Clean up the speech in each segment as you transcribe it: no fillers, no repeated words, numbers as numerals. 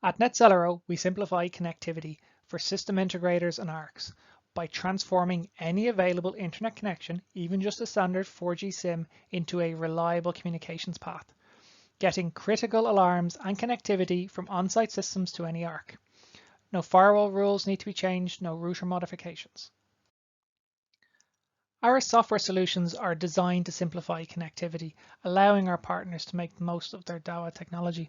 At Netcelero, we simplify connectivity for system integrators and ARCs by transforming any available internet connection, even just a standard 4G SIM, into a reliable communications path, getting critical alarms and connectivity from on-site systems to any ARC. No firewall rules need to be changed, no router modifications. Our software solutions are designed to simplify connectivity, allowing our partners to make the most of their Dahua technology.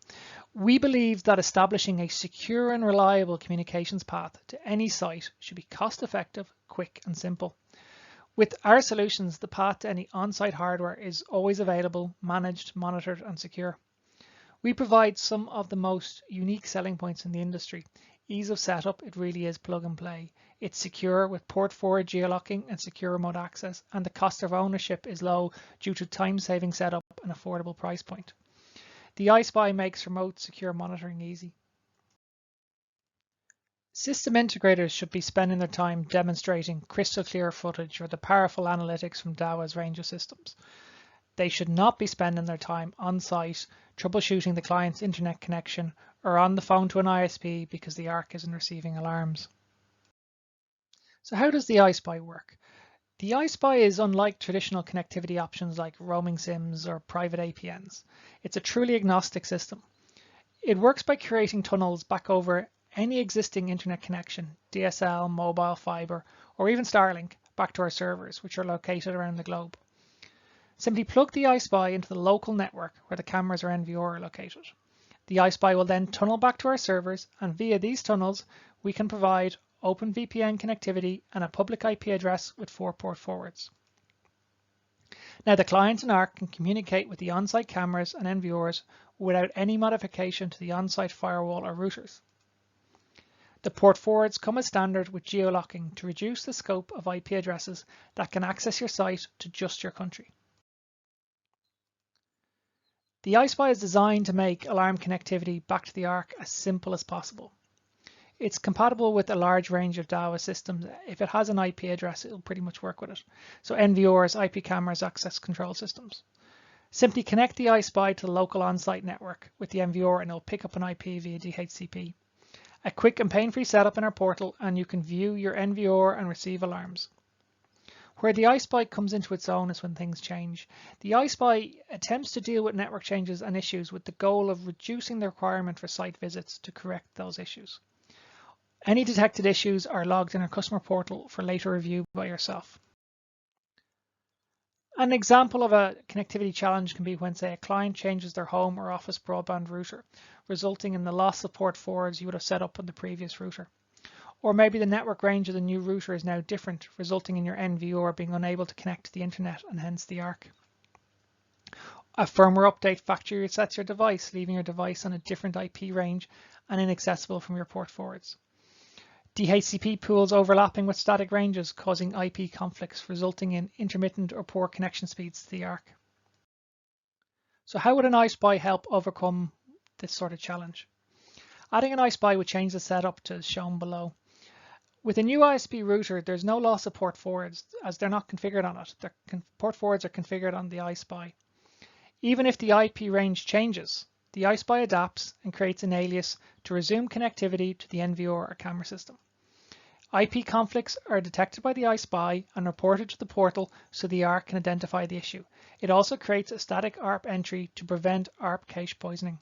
We believe that establishing a secure and reliable communications path to any site should be cost-effective, quick, and simple. With our solutions, the path to any on-site hardware is always available, managed, monitored, and secure. We provide some of the most unique selling points in the industry. Ease of setup, it really is plug and play. It's secure with port forward geolocking and secure remote access, and the cost of ownership is low due to time-saving setup and affordable price point. The i-spi makes remote secure monitoring easy. System integrators should be spending their time demonstrating crystal clear footage or the powerful analytics from Dahua's range of systems. They should not be spending their time on site troubleshooting the client's internet connection or on the phone to an ISP because the ARC isn't receiving alarms. So how does the i-spi work? The i-spi is unlike traditional connectivity options like roaming SIMs or private APNs. It's a truly agnostic system. It works by creating tunnels back over any existing internet connection, DSL, mobile, fiber, or even Starlink, back to our servers, which are located around the globe. Simply plug the i-spi into the local network where the cameras or NVR are located. The i-spi will then tunnel back to our servers, and via these tunnels, we can provide open VPN connectivity and a public IP address with 4 port forwards. Now the client and ARC can communicate with the on-site cameras and NVRs without any modification to the on-site firewall or routers. The port forwards come as standard with geolocking to reduce the scope of IP addresses that can access your site to just your country. The i-spi is designed to make alarm connectivity back to the ARC as simple as possible. It's compatible with a large range of Dahua systems. If it has an IP address, it'll pretty much work with it. So NVRs, IP cameras, access control systems. Simply connect the i-spi to the local on-site network with the NVR and it'll pick up an IP via DHCP. A quick and pain-free setup in our portal and you can view your NVR and receive alarms. Where the i-spi comes into its own is when things change. The i-spi attempts to deal with network changes and issues with the goal of reducing the requirement for site visits to correct those issues. Any detected issues are logged in our customer portal for later review by yourself. An example of a connectivity challenge can be when, say, a client changes their home or office broadband router, resulting in the loss of port forwards you would have set up on the previous router. Or maybe the network range of the new router is now different, resulting in your NVR being unable to connect to the internet and hence the ARC. A firmware update factory resets your device, leaving your device on a different IP range and inaccessible from your port forwards. DHCP pools overlapping with static ranges, causing IP conflicts, resulting in intermittent or poor connection speeds to the ARC. So how would an i-spi help overcome this sort of challenge? Adding an i-spi would change the setup to as shown below. With a new ISP router, there's no loss of port forwards as they're not configured on it. Port forwards are configured on the i-spi. Even if the IP range changes, the i-spi adapts and creates an alias to resume connectivity to the NVR or camera system. IP conflicts are detected by the i-spi and reported to the portal so the ARC can identify the issue. It also creates a static ARP entry to prevent ARP cache poisoning.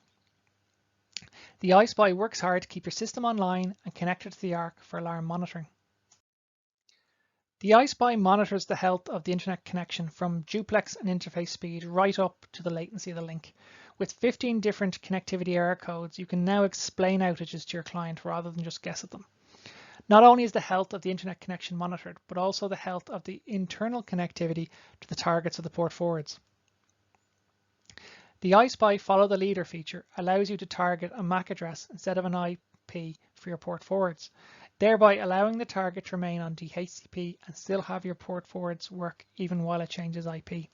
The i-spi works hard to keep your system online and connected to the ARC for alarm monitoring. The i-spi monitors the health of the internet connection from duplex and interface speed right up to the latency of the link. With 15 different connectivity error codes, you can now explain outages to your client rather than just guess at them. Not only is the health of the internet connection monitored, but also the health of the internal connectivity to the targets of the port forwards. The i-spi follow the leader feature allows you to target a MAC address instead of an IP for your port forwards, thereby allowing the target to remain on DHCP and still have your port forwards work even while it changes IP.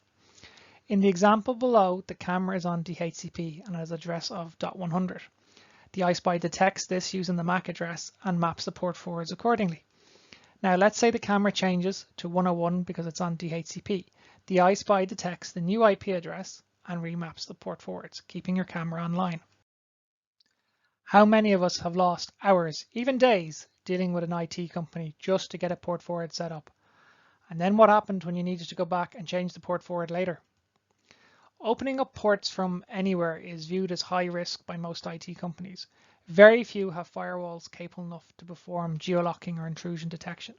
In the example below, the camera is on DHCP and has an address of .100. The i-spi detects this using the MAC address and maps the port forwards accordingly. Now let's say the camera changes to 101 because it's on DHCP. The i-spi detects the new IP address and remaps the port forwards, keeping your camera online. How many of us have lost hours, even days, dealing with an IT company just to get a port forward set up? And then what happened when you needed to go back and change the port forward later? Opening up ports from anywhere is viewed as high risk by most IT companies. Very few have firewalls capable enough to perform geolocking or intrusion detection.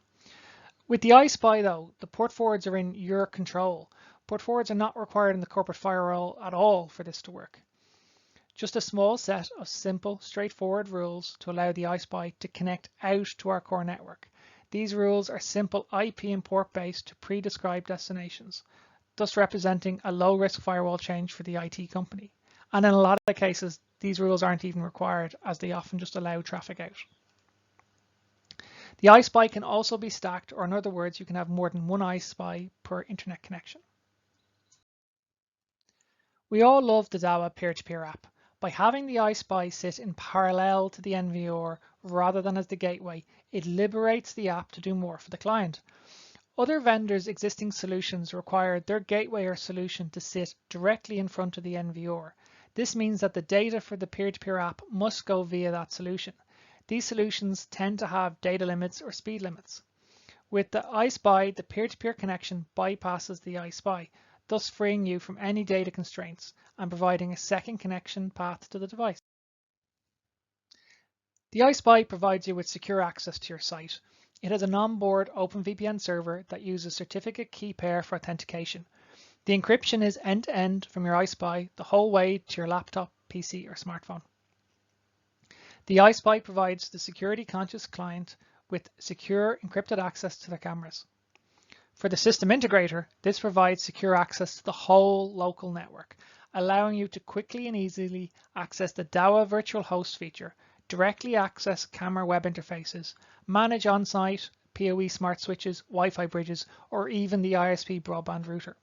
With the i-spi though, the port forwards are in your control. Port forwards are not required in the corporate firewall at all for this to work. Just a small set of simple, straightforward rules to allow the i-spi to connect out to our core network. These rules are simple IP and port based to pre-described destinations, thus representing a low-risk firewall change for the IT company. And in a lot of cases, these rules aren't even required, as they often just allow traffic out. The i-spi can also be stacked, or in other words, you can have more than one i-spi per internet connection. We all love the Dahua peer-to-peer app. By having the i-spi sit in parallel to the NVR rather than as the gateway, it liberates the app to do more for the client. Other vendors' existing solutions require their gateway or solution to sit directly in front of the NVR. This means that the data for the peer-to-peer app must go via that solution. These solutions tend to have data limits or speed limits. With the i-spi, the peer-to-peer connection bypasses the i-spi, thus freeing you from any data constraints and providing a second connection path to the device. The i-spi provides you with secure access to your site. It has an onboard OpenVPN server that uses certificate key pair for authentication. The encryption is end-to-end from your i-spi the whole way to your laptop, PC or smartphone. The i-spi provides the security-conscious client with secure encrypted access to their cameras. For the system integrator, this provides secure access to the whole local network, allowing you to quickly and easily access the Dahua virtual host feature, directly access camera web interfaces, manage on-site PoE smart switches, Wi-Fi bridges, or even the ISP broadband router.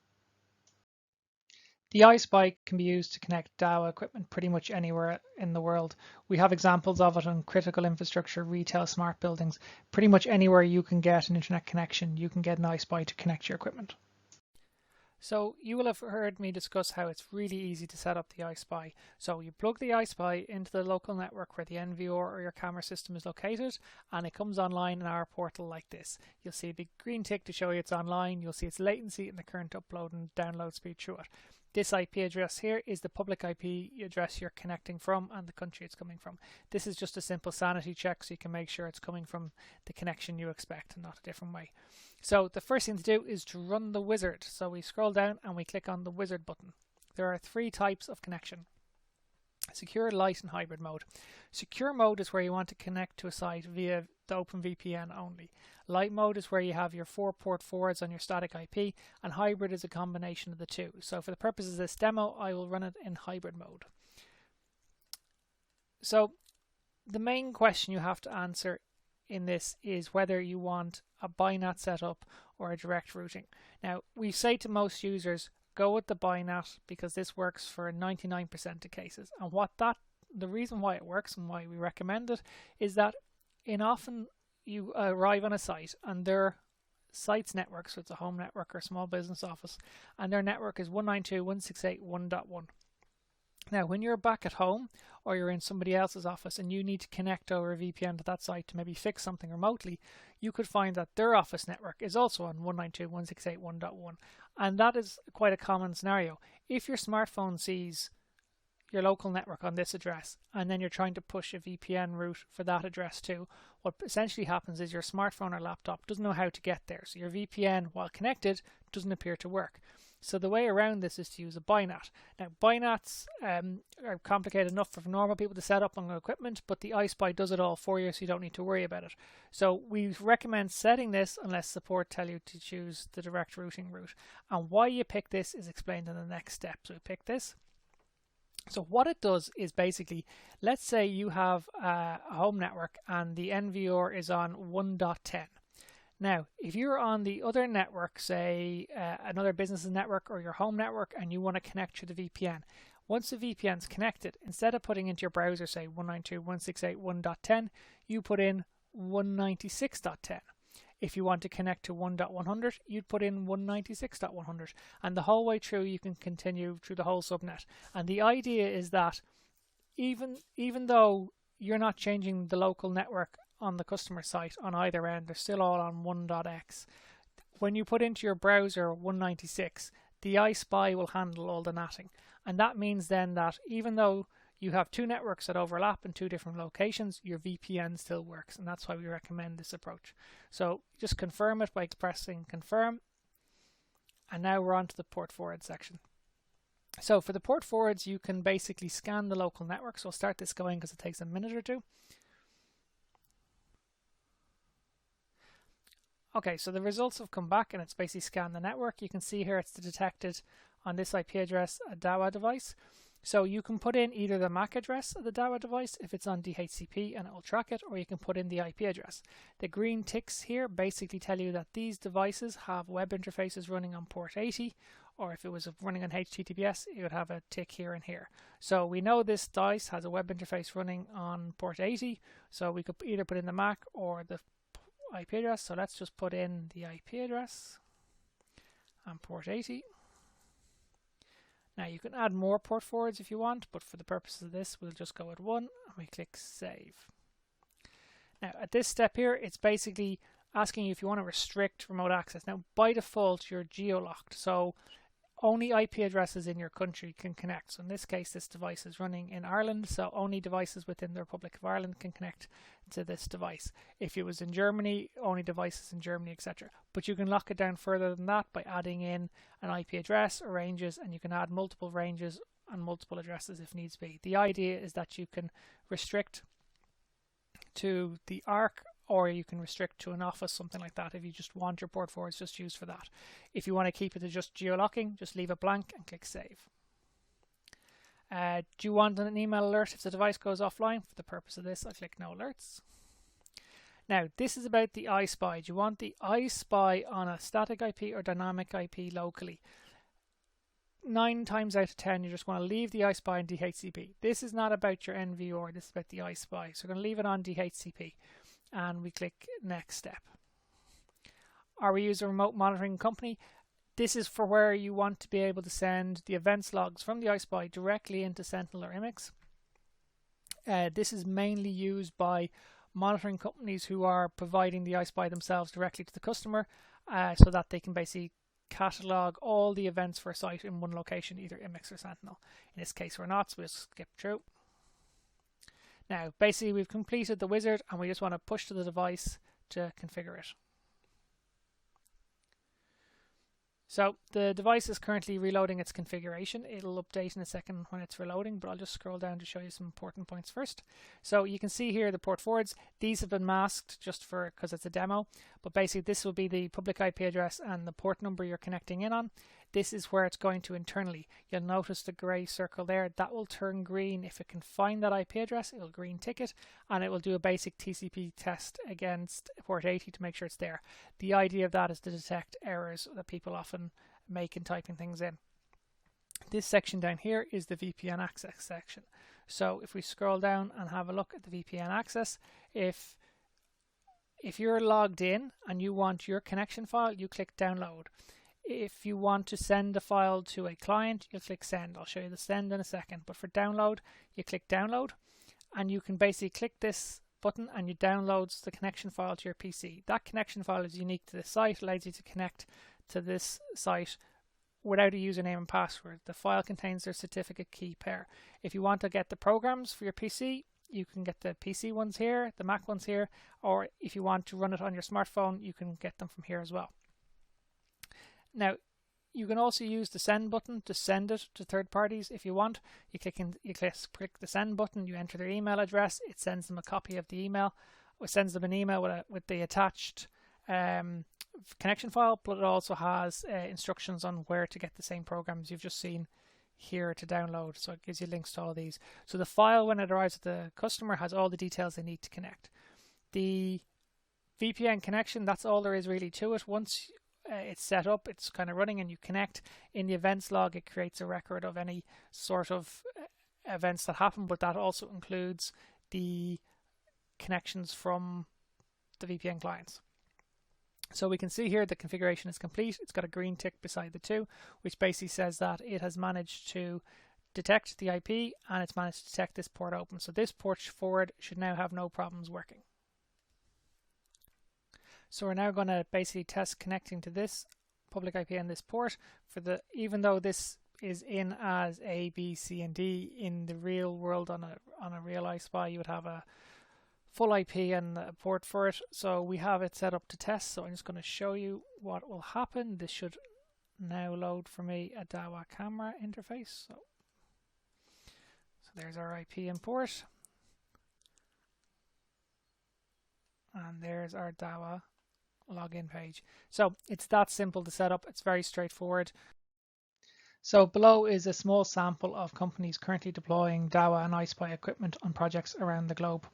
The i-spi can be used to connect Dahua equipment pretty much anywhere in the world. We have examples of it on critical infrastructure, retail, smart buildings. Pretty much anywhere you can get an internet connection, you can get an i-spi to connect your equipment. So you will have heard me discuss how it's really easy to set up the i-spi. So you plug the i-spi into the local network where the NVR or your camera system is located, and it comes online in our portal like this. You'll see a big green tick to show you it's online. You'll see its latency and the current upload and download speed through it. This IP address here is the public IP address you're connecting from and the country it's coming from. This is just a simple sanity check so you can make sure it's coming from the connection you expect and not a different way. So the first thing to do is to run the wizard. So we scroll down and we click on the wizard button. There are three types of connection: secure, light and hybrid mode. Secure mode is where you want to connect to a site via the OpenVPN only. Light mode is where you have your 4 port forwards on your static IP, and hybrid is a combination of the two. So for the purposes of this demo, I will run it in hybrid mode. So the main question you have to answer in this is whether you want a BiNAT setup or a direct routing. Now, we say to most users, go with the BiNAT because this works for 99% of cases. And the reason why it works and why we recommend it is that often you arrive on a site and their site's network, so it's a home network or small business office, and their network is 192.168.1.1. Now, when you're back at home or you're in somebody else's office and you need to connect over a VPN to that site to maybe fix something remotely, you could find that their office network is also on 192.168.1.1. And that is quite a common scenario. If your smartphone sees your local network on this address and then you're trying to push a VPN route for that address too, what essentially happens is your smartphone or laptop doesn't know how to get there. So your VPN, while connected, doesn't appear to work. So the way around this is to use a BiNAT. Now, BiNATs are complicated enough for normal people to set up on equipment, but the i-spi does it all for you, so you don't need to worry about it. So we recommend setting this unless support tell you to choose the direct routing route. And why you pick this is explained in the next step. So we pick this. So what it does is basically, let's say you have a home network and the NVR is on 1.10. Now, if you're on the other network, say another business's network or your home network, and you want to connect to the VPN, once the VPN's connected, instead of putting into your browser, say 192.168.1.10, you put in 196.10. If you want to connect to 1.100, you'd put in 196.100. And the whole way through, you can continue through the whole subnet. And the idea is that even though you're not changing the local network on the customer site on either end. They're still all on 1.x. When you put into your browser 196, the i-spi will handle all the NATing. And that means then that even though you have two networks that overlap in two different locations, your VPN still works. And that's why we recommend this approach. So just confirm it by pressing confirm. And now we're on to the port forward section. So for the port forwards, you can basically scan the local network. So I'll start this going because it takes a minute or two. Okay, so the results have come back and it's basically scanned the network. You can see here it's detected on this IP address a Dahua device. So you can put in either the MAC address of the Dahua device if it's on DHCP and it will track it, or you can put in the IP address. The green ticks here basically tell you that these devices have web interfaces running on port 80, or if it was running on HTTPS, it would have a tick here and here. So we know this device has a web interface running on port 80, so we could either put in the MAC or the IP address. So let's just put in the IP address and port 80. Now you can add more port forwards if you want, but for the purposes of this, we'll just go with one and we click save. Now at this step here, it's basically asking you if you want to restrict remote access. Now by default, you're geo-locked, so only IP addresses in your country can connect. So in this case, this device is running in Ireland, so only devices within the Republic of Ireland can connect to this device. If it was in Germany, only devices in Germany, etc. But you can lock it down further than that by adding in an IP address or ranges, and you can add multiple ranges and multiple addresses if needs be. The idea is that you can restrict to the ARC, or you can restrict to an office, something like that, if you just want your port forwards just used for that. If you want to keep it to just geo-locking, just leave it blank and click save. Do you want an email alert if the device goes offline? For the purpose of this, I click no alerts. Now, this is about the i-spi. Do you want the i-spi on a static IP or dynamic IP locally? 9 times out of 10, you just want to leave the i-spi on DHCP. This is not about your NVR, this is about the i-spi. So we're going to leave it on DHCP. And we click next step. Are we using a remote monitoring company? This is for where you want to be able to send the events logs from the i-spi directly into Sentinel or IMIX. This is mainly used by monitoring companies who are providing the i-spi themselves directly to the customer, so that they can basically catalog all the events for a site in one location, either IMIX or Sentinel. In this case, we're not, so we'll skip through. Now, basically, we've completed the wizard and we just want to push to the device to configure it. So the device is currently reloading its configuration. It'll update in a second when it's reloading, but I'll just scroll down to show you some important points first. So you can see here the port forwards. These have been masked just for because it's a demo, but basically this will be the public IP address and the port number you're connecting in on. This is where it's going to internally. You'll notice the grey circle there. That will turn green. If it can find that IP address, it'll green tick it, and it will do a basic TCP test against port 80 to make sure it's there. The idea of that is to detect errors that people often make in typing things in. This section down here is the VPN access section. So if we scroll down and have a look at the VPN access, if you're logged in and you want your connection file, you click download. If you want to send a file to a client, you'll click send. I'll show you the send in a second. But for download, you click download, and you can basically click this button and it downloads the connection file to your PC. That connection file is unique to this site, allows you to connect to this site without a username and password. The file contains their certificate key pair. If you want to get the programs for your PC, you can get the PC ones here, the Mac ones here, or if you want to run it on your smartphone, you can get them from here as well. Now, you can also use the send button to send it to third parties if you want. You click the send button, you enter their email address, it sends them a copy of the email, or sends them an email with the attached connection file, but it also has instructions on where to get the same programs you've just seen here to download. So it gives you links to all of these. So the file, when it arrives at the customer, has all the details they need to connect. The VPN connection, that's all there is really to it. Once it's set up, it's kind of running, and you connect. In the events log, it creates a record of any sort of events that happen, but that also includes the connections from the VPN clients. So we can see here the configuration is complete. It's got a green tick beside the 2, which basically says that it has managed to detect the IP, and it's managed to detect this port open. So this port forward should now have no problems working. So we're now going to basically test connecting to this public IP and this port. Even though this is in as A, B, C, and D, in the real world on a real i-spi, you would have a full IP and a port for it. So we have it set up to test. So I'm just going to show you what will happen. This should now load for me a Dahua camera interface. So there's our IP and port. And there's our Dahua login page. So it's that simple to set up. It's very straightforward. So below is a small sample of companies currently deploying Dahua and i-spi equipment on projects around the globe.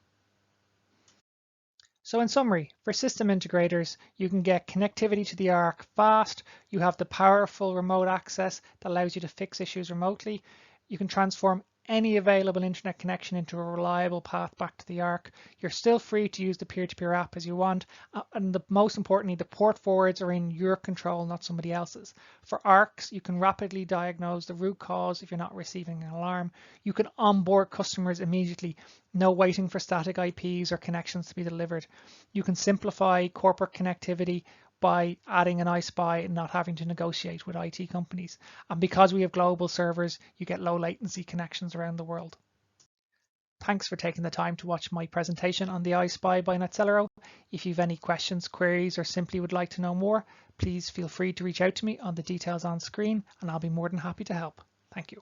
So in summary, for system integrators, you can get connectivity to the Arc fast. You have the powerful remote access that allows you to fix issues remotely. You can transform any available internet connection into a reliable path back to the Arc. You're still free to use the peer-to-peer app as you want. And most importantly, the port forwards are in your control, not somebody else's. For Arcs, you can rapidly diagnose the root cause if you're not receiving an alarm. You can onboard customers immediately. No waiting for static IPs or connections to be delivered. You can simplify corporate connectivity by adding an i-spi and not having to negotiate with IT companies. And because we have global servers, you get low latency connections around the world. Thanks for taking the time to watch my presentation on the i-spi by Netcelero. If you have any questions, queries, or simply would like to know more, please feel free to reach out to me on the details on screen, and I'll be more than happy to help. Thank you.